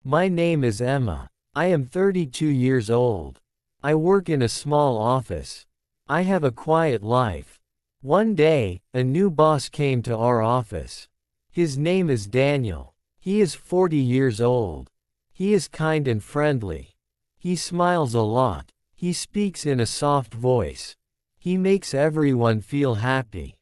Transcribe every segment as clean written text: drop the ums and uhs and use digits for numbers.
My name is Emma. I am 32 years old. I work in a small office. I have a quiet life. One day, a new boss came to our office. His name is Daniel. He is 40 years old. He is kind and friendly. He smiles a lot. He speaks in a soft voice. He makes everyone feel happy.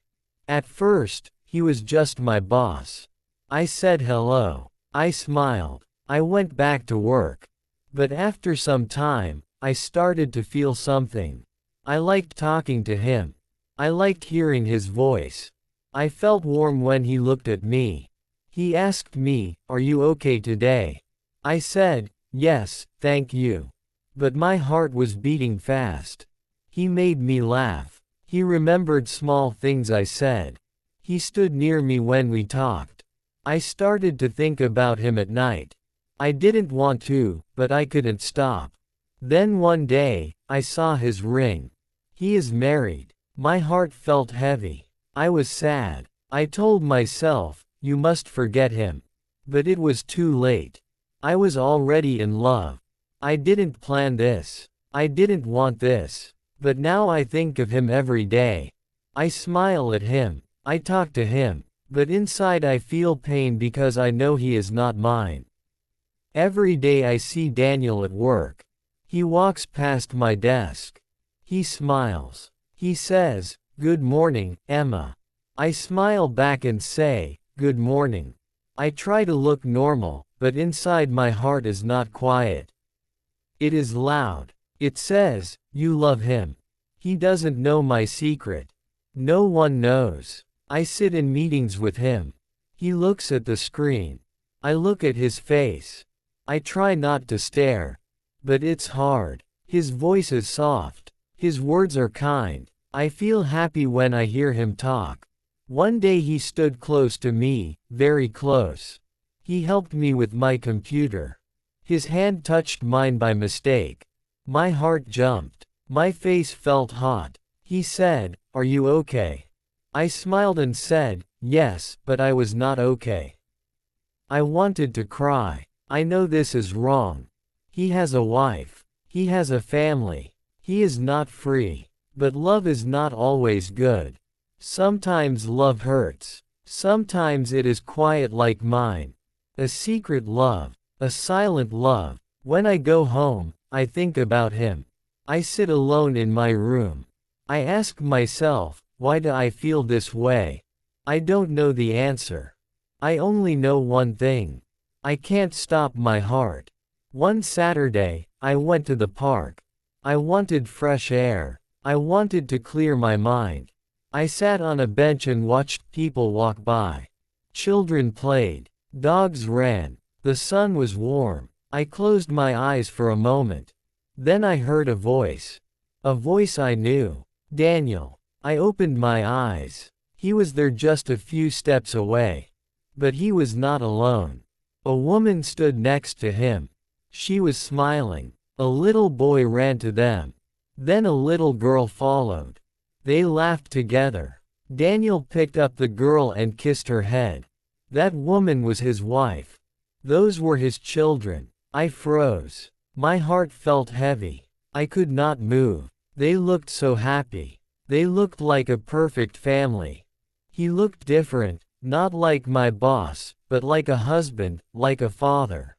At first, he was just my boss. I said hello. I smiled. I went back to work. But after some time, I started to feel something. I liked talking to him. I liked hearing his voice. I felt warm when he looked at me. He asked me, "Are you okay today?" I said, "Yes, thank you." But my heart was beating fast. He made me laugh. He remembered small things I said. He stood near me when we talked. I started to think about him at night. I didn't want to, but I couldn't stop. Then one day, I saw his ring. He is married. My heart felt heavy. I was sad. I told myself, "You must forget him." But it was too late. I was already in love. I didn't plan this. I didn't want this. But now I think of him every day. I smile at him. I talk to him. But inside I feel pain because I know he is not mine. Every day I see Daniel at work. He walks past my desk. He smiles. He says, "Good morning, Emma." I smile back and say, "Good morning." I try to look normal, but inside my heart is not quiet. It is loud. It says, "You love him." He doesn't know my secret. No one knows. I sit in meetings with him. He looks at the screen. I look at his face. I try not to stare. But it's hard. His voice is soft. His words are kind. I feel happy when I hear him talk. One day he stood close to me, very close. He helped me with my computer. His hand touched mine by mistake. My heart jumped. My face felt hot. He said, "Are you okay?" I smiled and said, "Yes, but I was not okay." I wanted to cry. I know this is wrong. He has a wife. He has a family. He is not free. But love is not always good. Sometimes love hurts. Sometimes it is quiet like mine. A secret love. A silent love. When I go home, I think about him. I sit alone in my room. I ask myself, why do I feel this way? I don't know the answer. I only know one thing. I can't stop my heart. One Saturday, I went to the park. I wanted fresh air. I wanted to clear my mind. I sat on a bench and watched people walk by. Children played. Dogs ran. The sun was warm. I closed my eyes for a moment. Then I heard a voice. A voice I knew. Daniel. I opened my eyes. He was there just a few steps away. But he was not alone. A woman stood next to him. She was smiling. A little boy ran to them. Then a little girl followed. They laughed together. Daniel picked up the girl and kissed her head. That woman was his wife. Those were his children. I froze. My heart felt heavy. I could not move. They looked so happy. They looked like a perfect family. He looked different, not like my boss, but like a husband, like a father.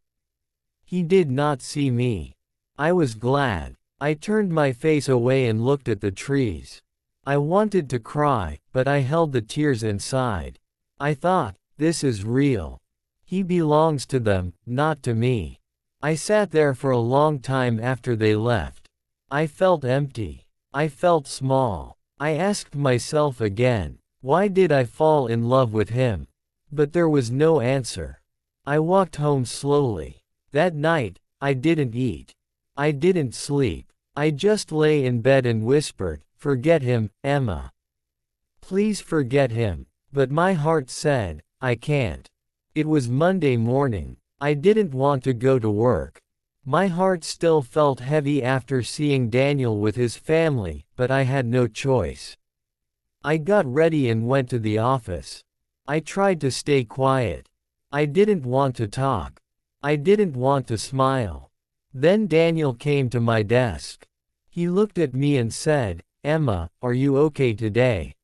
He did not see me. I was glad. I turned my face away and looked at the trees. I wanted to cry, but I held the tears inside. I thought, this is real. He belongs to them, not to me. I sat there for a long time after they left. I felt empty. I felt small. I asked myself again, why did I fall in love with him? But there was no answer. I walked home slowly. That night, I didn't eat. I didn't sleep. I just lay in bed and whispered, "Forget him, Emma. Please forget him." But my heart said, I can't. It was Monday morning. I didn't want to go to work. My heart still felt heavy after seeing Daniel with his family, but I had no choice. I got ready and went to the office. I tried to stay quiet. I didn't want to talk. I didn't want to smile. Then Daniel came to my desk. He looked at me and said, "Emma, are you okay today?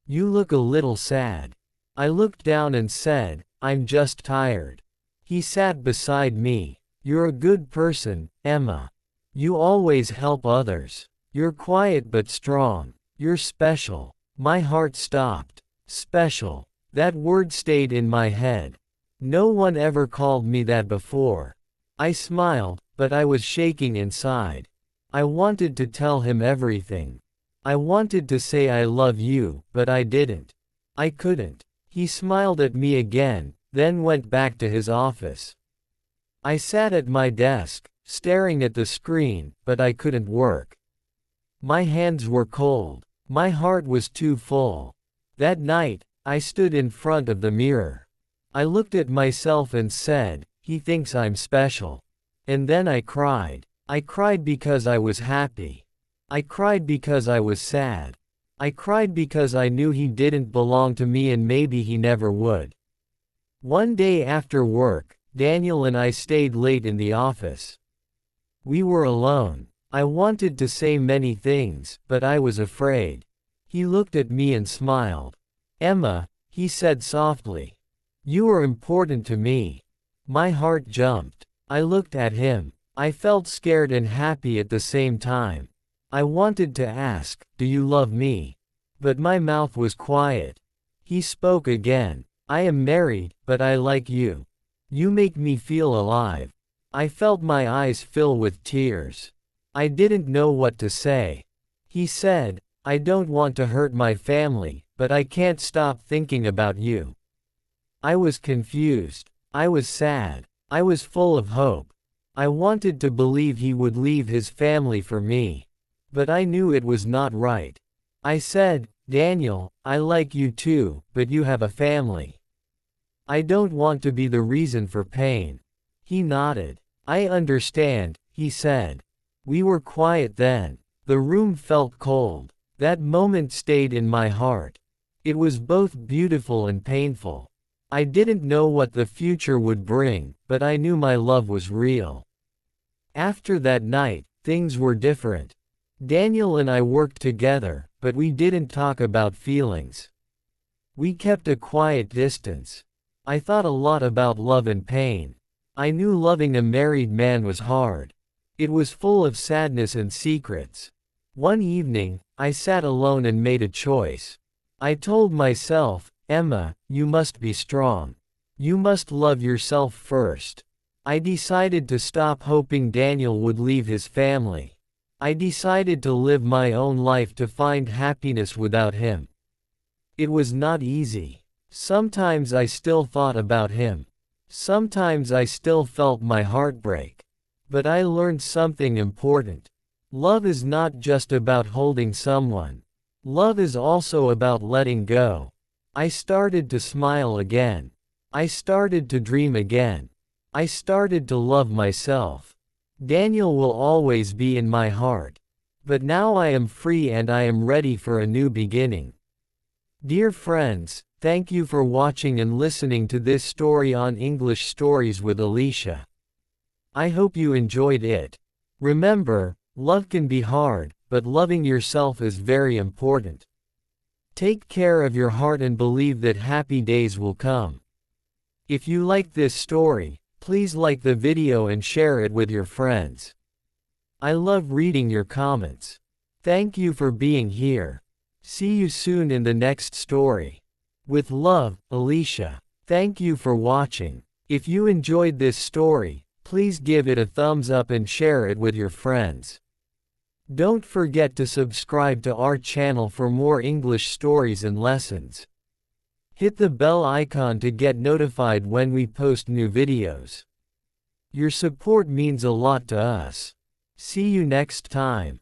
You look a little sad." I looked down and said, "I'm just tired." He sat beside me. "You're a good person, Emma. You always help others. You're quiet but strong. You're special." My heart stopped. Special. That word stayed in my head. No one ever called me that before. I smiled, but I was shaking inside. I wanted to tell him everything. I wanted to say I love you, but I didn't. I couldn't. He smiled at me again, then went back to his office. I sat at my desk, staring at the screen, but I couldn't work. My hands were cold. My heart was too full. That night, I stood in front of the mirror. I looked at myself and said, "He thinks I'm special." And then I cried. I cried because I was happy. I cried because I was sad. I cried because I knew he didn't belong to me and maybe he never would. One day after work, Daniel and I stayed late in the office. We were alone. I wanted to say many things, but I was afraid. He looked at me and smiled. "Emma," he said softly. "You are important to me." My heart jumped. I looked at him. I felt scared and happy at the same time. I wanted to ask, "Do you love me?" But my mouth was quiet. He spoke again. "I am married, but I like you. You make me feel alive." I felt my eyes fill with tears. I didn't know what to say. He said, "I don't want to hurt my family, but I can't stop thinking about you." I was confused. I was sad. I was full of hope. I wanted to believe he would leave his family for me. But I knew it was not right. I said, "Daniel, I like you too, but you have a family. I don't want to be the reason for pain." He nodded. "I understand," he said. We were quiet then. The room felt cold. That moment stayed in my heart. It was both beautiful and painful. I didn't know what the future would bring, but I knew my love was real. After that night, things were different. Daniel and I worked together, but we didn't talk about feelings. We kept a quiet distance. I thought a lot about love and pain. I knew loving a married man was hard. It was full of sadness and secrets. One evening, I sat alone and made a choice. I told myself, "Emma, you must be strong. You must love yourself first." I decided to stop hoping Daniel would leave his family. I decided to live my own life to find happiness without him. It was not easy. Sometimes I still thought about him. Sometimes I still felt my heart break. But I learned something important. Love is not just about holding someone. Love is also about letting go. I started to smile again. I started to dream again. I started to love myself. Daniel will always be in my heart. But now I am free and I am ready for a new beginning. Dear friends, thank you for watching and listening to this story on English Stories with Alicia. I hope you enjoyed it. Remember, love can be hard, but loving yourself is very important. Take care of your heart and believe that happy days will come. If you like this story, please like the video and share it with your friends. I love reading your comments. Thank you for being here. See you soon in the next story. With love, Alicia. Thank you for watching. If you enjoyed this story, please give it a thumbs up and share it with your friends. Don't forget to subscribe to our channel for more English stories and lessons. Hit the bell icon to get notified when we post new videos. Your support means a lot to us. See you next time.